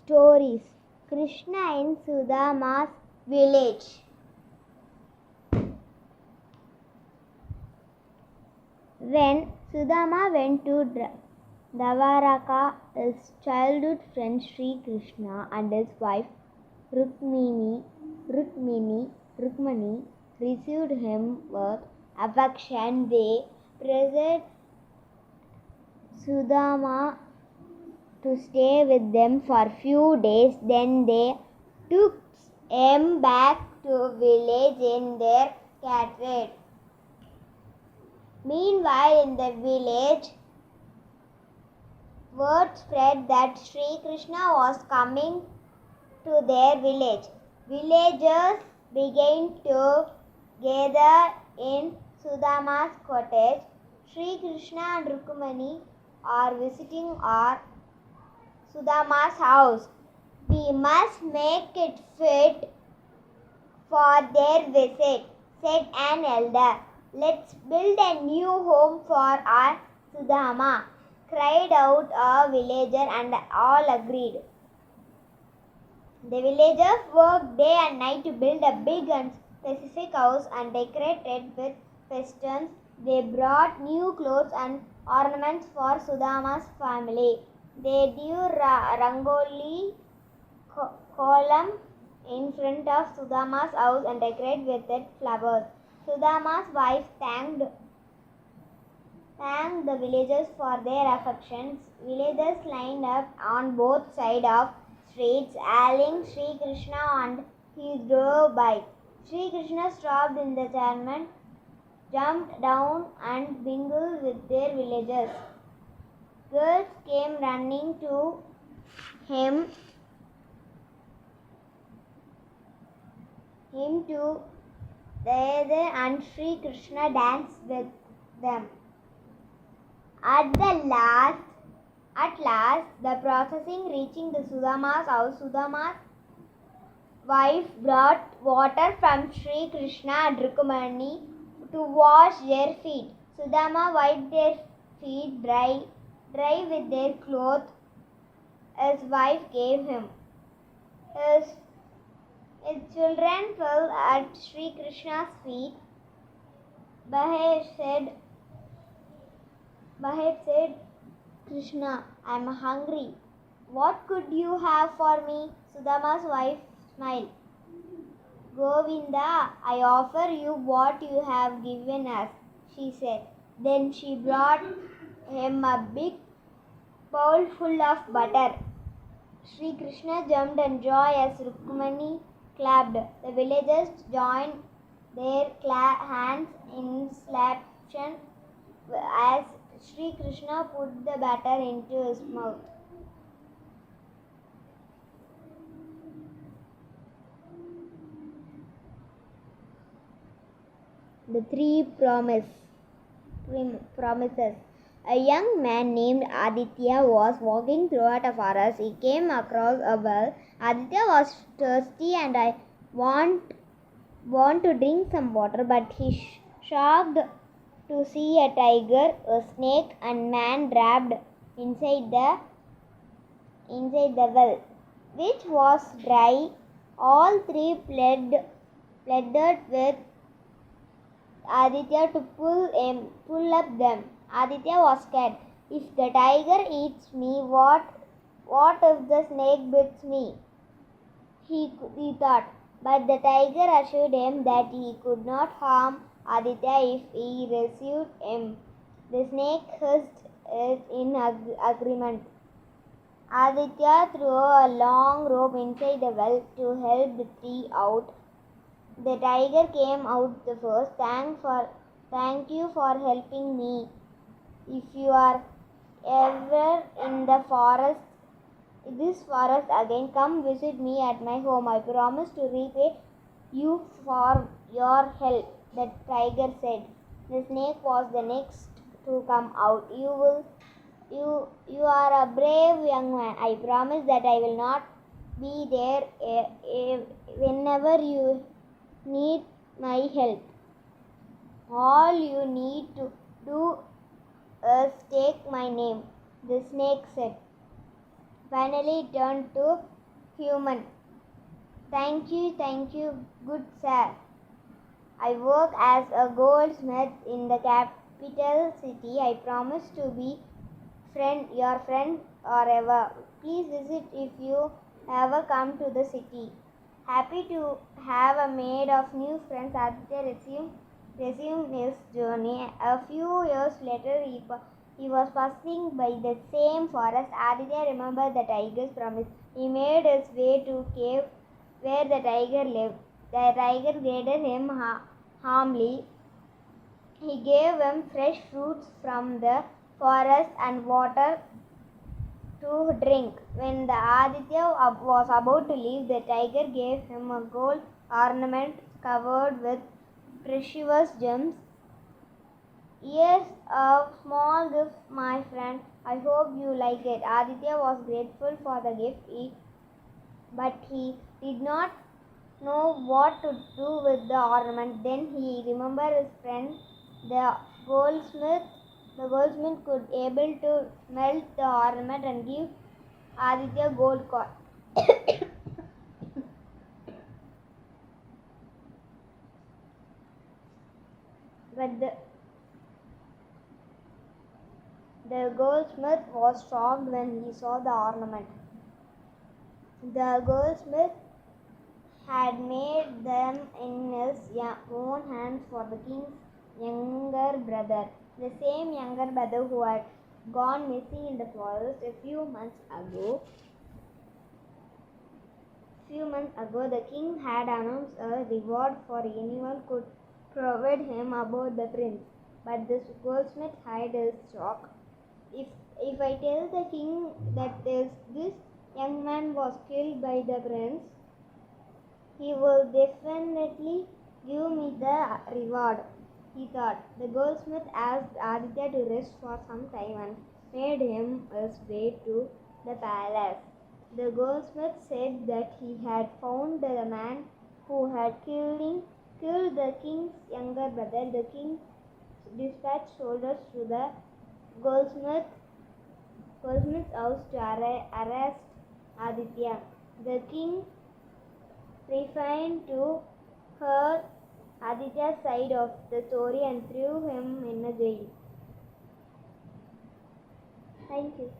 Stories. Krishna in Sudama's village. When Sudama went to Dwaraka, his childhood friend Sri Krishna and his wife Rukmini received him with affection. They pressed Sudama to stay with them for few days. Then they took him back to village in their carriage. Meanwhile, in the village, word spread that Sri Krishna was coming to their village. Villagers began to gather in Sudama's cottage. Sri Krishna and Rukmini are visiting our Sudama's house. We must make it fit for their visit, said an elder. Let's build a new home for our Sudama, cried out a villager, and all agreed. The villagers worked day and night to build a big and specific house and decorate it with festoons. They brought new clothes and ornaments for Sudama's family. They drew rangoli column in front of Sudama's house and decorated with it flowers. Sudama's wife thanked the villagers for their affections. Villagers lined up on both sides of streets, hailing Sri Krishna, and he drove by. Sri Krishna stopped in the chariot, jumped down and mingled with their villagers. Girls came running to him and Sri Krishna danced with them. At last, the processing reaching the Sudama's house, Sudama's wife brought water from Sri Krishna and Rukmini to wash their feet. Sudama wiped their feet dry with their cloth his wife gave him. His children fell at Sri Krishna's feet. Bahir said, Krishna, I am hungry. What could you have for me? Sudama's wife smiled. Govinda, I offer you what you have given us, she said. Then she brought him a big bowl full of butter. Sri Krishna jumped in joy as Rukmini clapped. The villagers joined their hands in celebration as Sri Krishna put the butter into his mouth. The three promises. A young man named Aditya was walking throughout a forest. He came across a well. Aditya was thirsty and I want to drink some water, but he shocked to see a tiger, a snake, and man trapped inside the well, which was dry. All three pleaded with Aditya to pull up them. Aditya was scared. If the tiger eats me, what if the snake bites me? He thought. But the tiger assured him that he could not harm Aditya if he rescued him. The snake hissed it in agreement. Aditya threw a long rope inside the well to help the three out. The tiger came out the first. Thank you for helping me. If you are ever in this forest again, come visit me at my home. I promise to repay you for your help, the tiger said. The snake was the next to come out. You are a brave young man. I promise that I will not be there whenever you need my help. All you need to do is take my name, the snake said. finally turned to human. Thank you, good sir. I work as a goldsmith in the capital city. I promise to be your friend forever. Please visit if you ever come to the city. Happy to have a made of new friends. Aditya resumed his journey. A few years later, he was passing by the same forest. Aditya remembered the tiger's promise. He made his way to cave where the tiger lived. The tiger greeted him harmly. He gave him fresh fruits from the forest and water to drink. When the Aditya was about to leave, the tiger gave him a gold ornament covered with precious gems. Here's a small gift, my friend. I hope you like it. Aditya was grateful for the gift, but he did not know what to do with the ornament. Then he remembered his friend, the goldsmith. The goldsmith could able to melt the ornament and give Aditya gold coin. But the goldsmith was shocked when he saw the ornament. The goldsmith had made them in his own hands for the king's younger brother, the same younger brother who had gone missing in the forest a few months ago. The king had announced a reward for anyone who could provide him about the prince. But the goldsmith hid his shock. If I tell the king that this young man was killed by the prince, he will definitely give me the reward, he thought. The goldsmith asked Aditya to rest for some time and made him his way to the palace. The goldsmith said that he had found the man who had killed the king's younger brother. The king dispatched soldiers to the goldsmith's house to arrest Aditya. The king refused to hear Aditya's side of the story and threw him in a jail. Thank you.